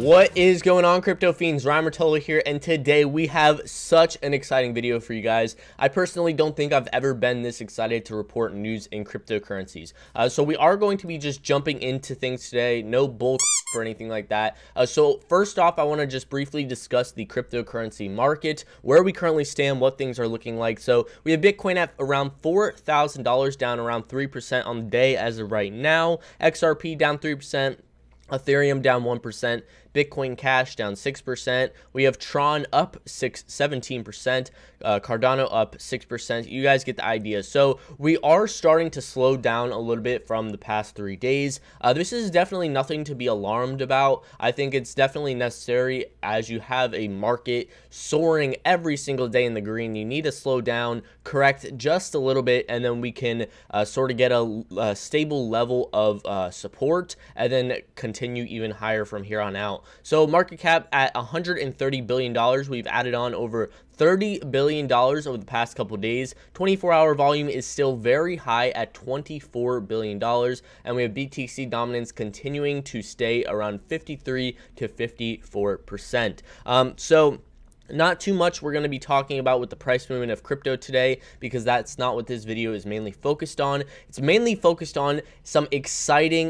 What is going on, crypto fiends? Ryan Martello here, and today we have such an exciting video for you guys. I personally don't think I've ever been this excited to report news in cryptocurrencies. So we are going to be just jumping into things today, no bull or anything like that. So first off, I want to just briefly discuss the cryptocurrency market, where we currently stand, what things are looking like. So we have Bitcoin at around $4,000, down around 3% on the day as of right now. XRP down 3%. Ethereum down 1%, Bitcoin Cash down 6%. We have Tron up 17%, Cardano up 6%. You guys get the idea. So we are starting to slow down a little bit from the past 3 days. This is definitely nothing to be alarmed about. I think it's definitely necessary as you have a market soaring every single day in the green. You need to slow down, correct just a little bit, and then we can sort of get a stable level of support, and then continue even higher from here on out. So market cap at $130 billion. We've added on over $30 billion over the past couple days. 24-hour volume is still very high at $24 billion. And we have BTC dominance continuing to stay around 53 to 54%. So not too much we're going to be talking about with the price movement of crypto today, because that's not what this video is mainly focused on. It's mainly focused on some exciting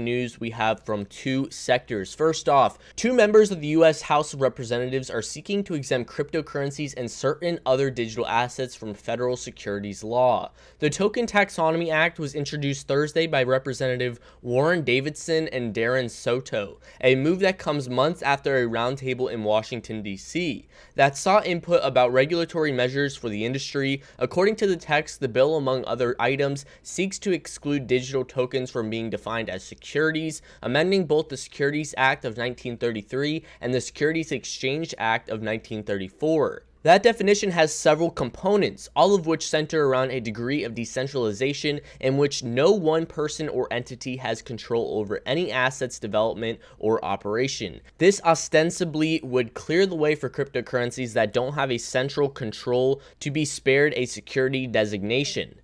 news we have from two sectors. First off, two members of the U.S. House of Representatives are seeking to exempt cryptocurrencies and certain other digital assets from federal securities law. The Token Taxonomy Act was introduced Thursday by Representative Warren Davidson and Darren Soto, a move that comes months after a roundtable in Washington, D.C. that sought input about regulatory measures for the industry. According to the text, the bill, among other items, seeks to exclude digital tokens from being defined as securities, amending both the Securities Act of 1933 and the Securities Exchange Act of 1934. That definition has several components, all of which center around a degree of decentralization in which no one person or entity has control over any asset's development or operation. This ostensibly would clear the way for cryptocurrencies that don't have a central control to be spared a security designation.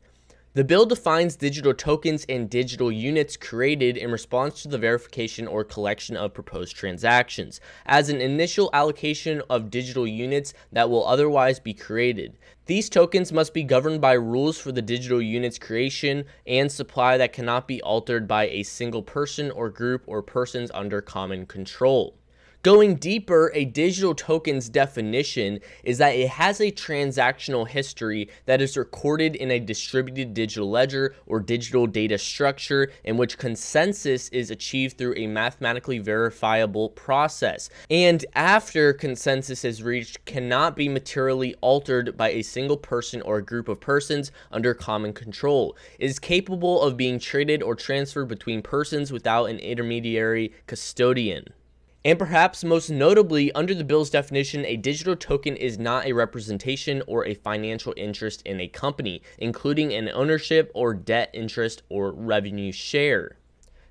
The bill defines digital tokens and digital units created in response to the verification or collection of proposed transactions as an initial allocation of digital units that will otherwise be created. These tokens must be governed by rules for the digital units creation and supply that cannot be altered by a single person or group or persons under common control. Going deeper, a digital token's definition is that it has a transactional history that is recorded in a distributed digital ledger or digital data structure in which consensus is achieved through a mathematically verifiable process, and after consensus is reached, cannot be materially altered by a single person or a group of persons under common control. It is capable of being traded or transferred between persons without an intermediary custodian. And perhaps most notably, under the bill's definition, a digital token is not a representation or a financial interest in a company, including an ownership or debt interest or revenue share.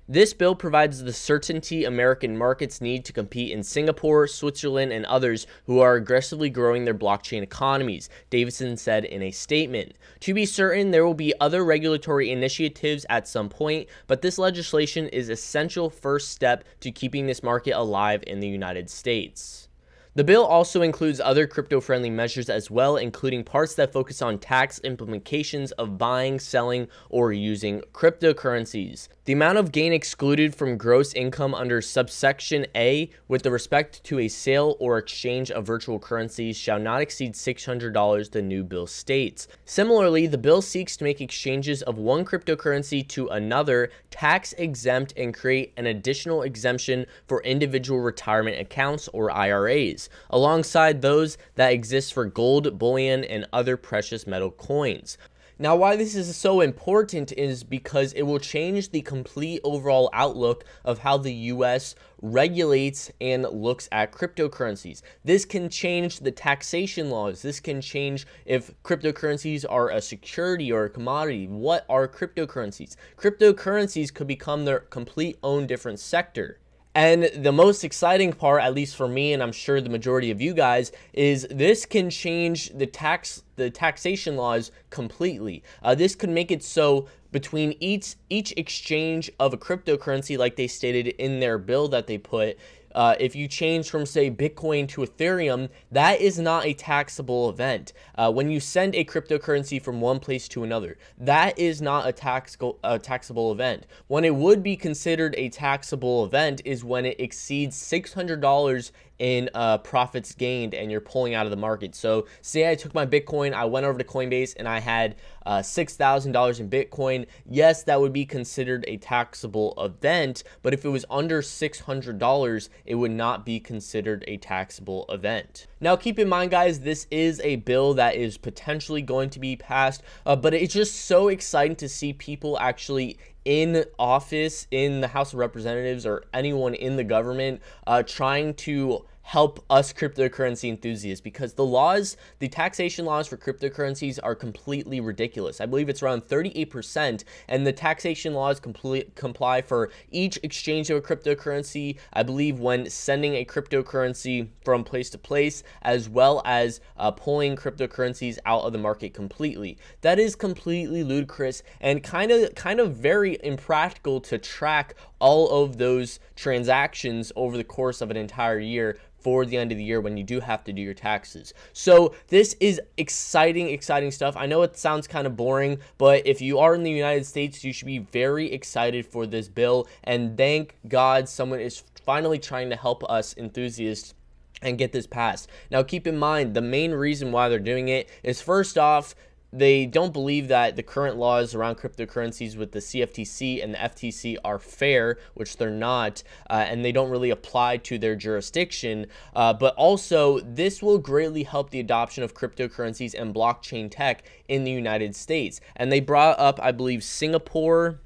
This bill provides the certainty American markets need to compete in Singapore, Switzerland, and others who are aggressively growing their blockchain economies, Davidson said in a statement. To be certain, there will be other regulatory initiatives at some point, but this legislation is an essential first step to keeping this market alive in the United States. The bill also includes other crypto-friendly measures as well, including parts that focus on tax implications of buying, selling, or using cryptocurrencies. The amount of gain excluded from gross income under subsection A with respect to a sale or exchange of virtual currencies shall not exceed $600, the new bill states. Similarly, the bill seeks to make exchanges of one cryptocurrency to another tax exempt and create an additional exemption for individual retirement accounts or IRAs, alongside those that exist for gold, bullion, and other precious metal coins. Now, why this is so important is because it will change the complete overall outlook of how the US regulates and looks at cryptocurrencies. This can change the taxation laws. This can change if cryptocurrencies are a security or a commodity. What are cryptocurrencies? Cryptocurrencies could become their complete own different sector. And the most exciting part, at least for me, and I'm sure the majority of you guys, is this can change the taxation laws completely. This could make it so between each exchange of a cryptocurrency, like they stated in their bill that they put, if you change from, say, Bitcoin to Ethereum, that is not a taxable event. When you send a cryptocurrency from one place to another, that is not a taxable event. When it would be considered a taxable event is when it exceeds $600 in profits gained and you're pulling out of the market. So say I took my Bitcoin, I went over to Coinbase and I had $6,000 in Bitcoin. Yes, that would be considered a taxable event, but if it was under $600, it would not be considered a taxable event. Now keep in mind, guys, this is a bill that is potentially going to be passed, but it's just so exciting to see people actually in office, in the House of Representatives, or anyone in the government trying to help us cryptocurrency enthusiasts, because the taxation laws for cryptocurrencies are completely ridiculous. I believe it's around 38%, and the taxation laws comply for each exchange of a cryptocurrency, I believe, when sending a cryptocurrency from place to place, as well as pulling cryptocurrencies out of the market completely. That is completely ludicrous and kind of very impractical to track all of those transactions over the course of an entire year for the end of the year when you do have to do your taxes. So this is exciting stuff. I know it sounds kind of boring, but if you are in the United States, you should be very excited for this bill, and thank God someone is finally trying to help us enthusiasts and get this passed. Now keep in mind, the main reason why they're doing it is, first off, they don't believe that the current laws around cryptocurrencies with the CFTC and the FTC are fair, which they're not, and they don't really apply to their jurisdiction. But also, this will greatly help the adoption of cryptocurrencies and blockchain tech in the United States. And they brought up, I believe, Singapore.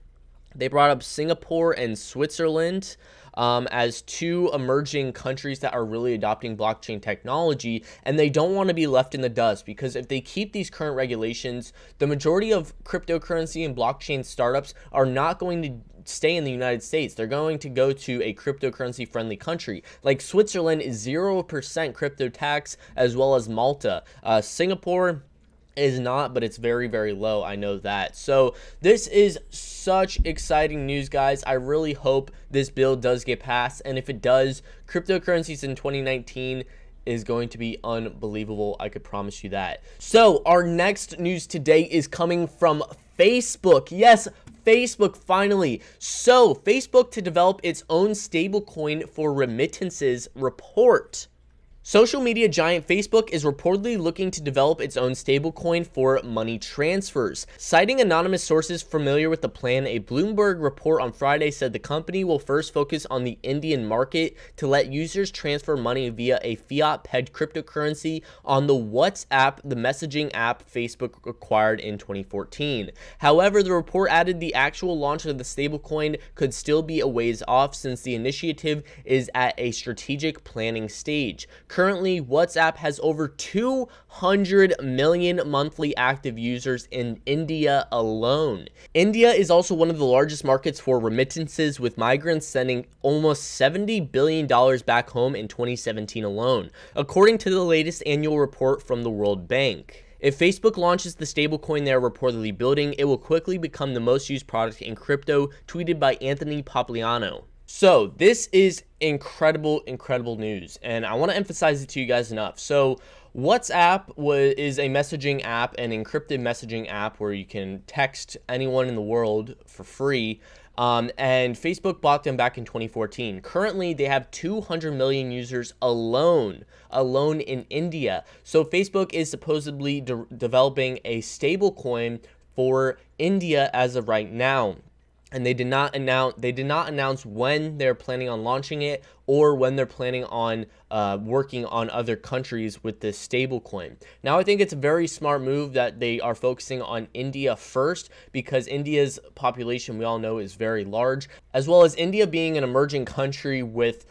They brought up Singapore and Switzerland as two emerging countries that are really adopting blockchain technology, and they don't want to be left in the dust, because if they keep these current regulations, the majority of cryptocurrency and blockchain startups are not going to stay in the United States. They're going to go to a cryptocurrency friendly country. Like Switzerland is 0% crypto tax, as well as Malta. Singapore is not, but it's very, very low. I know that. So this is such exciting news, guys. I really hope this bill does get passed, and if it does, cryptocurrencies in 2019 is going to be unbelievable. I could promise you that. So our next news today is coming from Facebook. Yes, Facebook finally. So Facebook to develop its own stablecoin for remittances report. Social media giant Facebook is reportedly looking to develop its own stablecoin for money transfers. Citing anonymous sources familiar with the plan, a Bloomberg report on Friday said the company will first focus on the Indian market to let users transfer money via a fiat-pegged cryptocurrency on the WhatsApp, the messaging app Facebook acquired in 2014. However, the report added the actual launch of the stablecoin could still be a ways off, since the initiative is at a strategic planning stage. Currently, WhatsApp has over 200 million monthly active users in India alone. India is also one of the largest markets for remittances, with migrants sending almost $70 billion back home in 2017 alone, according to the latest annual report from the World Bank. If Facebook launches the stablecoin they are reportedly building, it will quickly become the most used product in crypto, tweeted by Anthony Papliano. So this is incredible news, and I want to emphasize it to you guys enough. So WhatsApp is a messaging app, an encrypted messaging app where you can text anyone in the world for free, and Facebook bought them back in 2014. Currently, they have 200 million users alone in India. So Facebook is supposedly developing a stablecoin for India as of right now. And they did not announce when they're planning on launching it, or when they're planning on working on other countries with this stablecoin. Now, I think it's a very smart move that they are focusing on India first, because India's population, we all know, is very large, as well as India being an emerging country with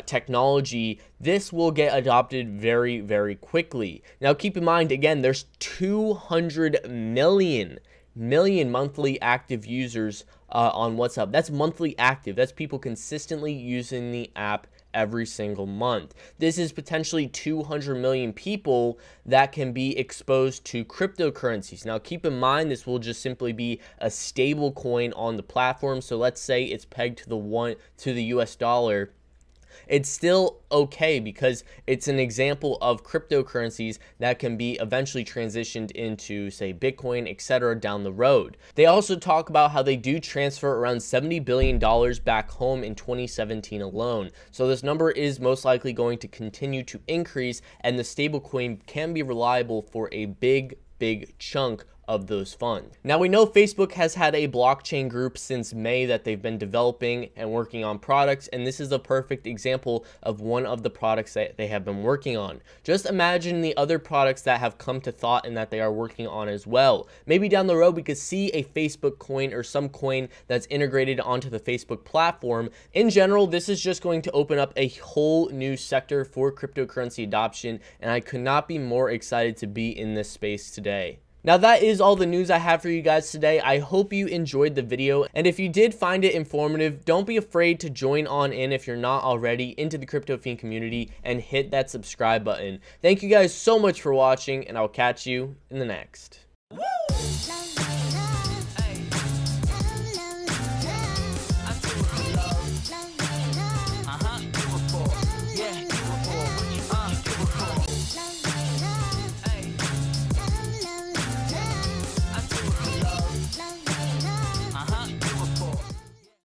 technology. This will get adopted very, very quickly. Now, keep in mind, again, there's 200 million monthly active users on WhatsApp. That's monthly active. That's people consistently using the app every single month. This is potentially 200 million people that can be exposed to cryptocurrencies. Now, keep in mind, this will just simply be a stable coin on the platform. So let's say it's pegged to the US dollar. it's still okay because it's an example of cryptocurrencies that can be eventually transitioned into, say, Bitcoin, etc. down the road. They also talk about how they do transfer around $70 billion back home in 2017 alone. So this number is most likely going to continue to increase, and the stablecoin can be reliable for a big chunk of those funds. Now, we know Facebook has had a blockchain group since May that they've been developing and working on products, and this is a perfect example of one of the products that they have been working on. Just imagine the other products that have come to thought and that they are working on as well. Maybe down the road we could see a Facebook coin or some coin that's integrated onto the Facebook platform. In general, this is just going to open up a whole new sector for cryptocurrency adoption, and I could not be more excited to be in this space today. Now, that is all the news I have for you guys today. I hope you enjoyed the video, and if you did find it informative, don't be afraid to join on in, if you're not already, into the Crypto Fiend community and hit that subscribe button. Thank you guys so much for watching, and I'll catch you in the next.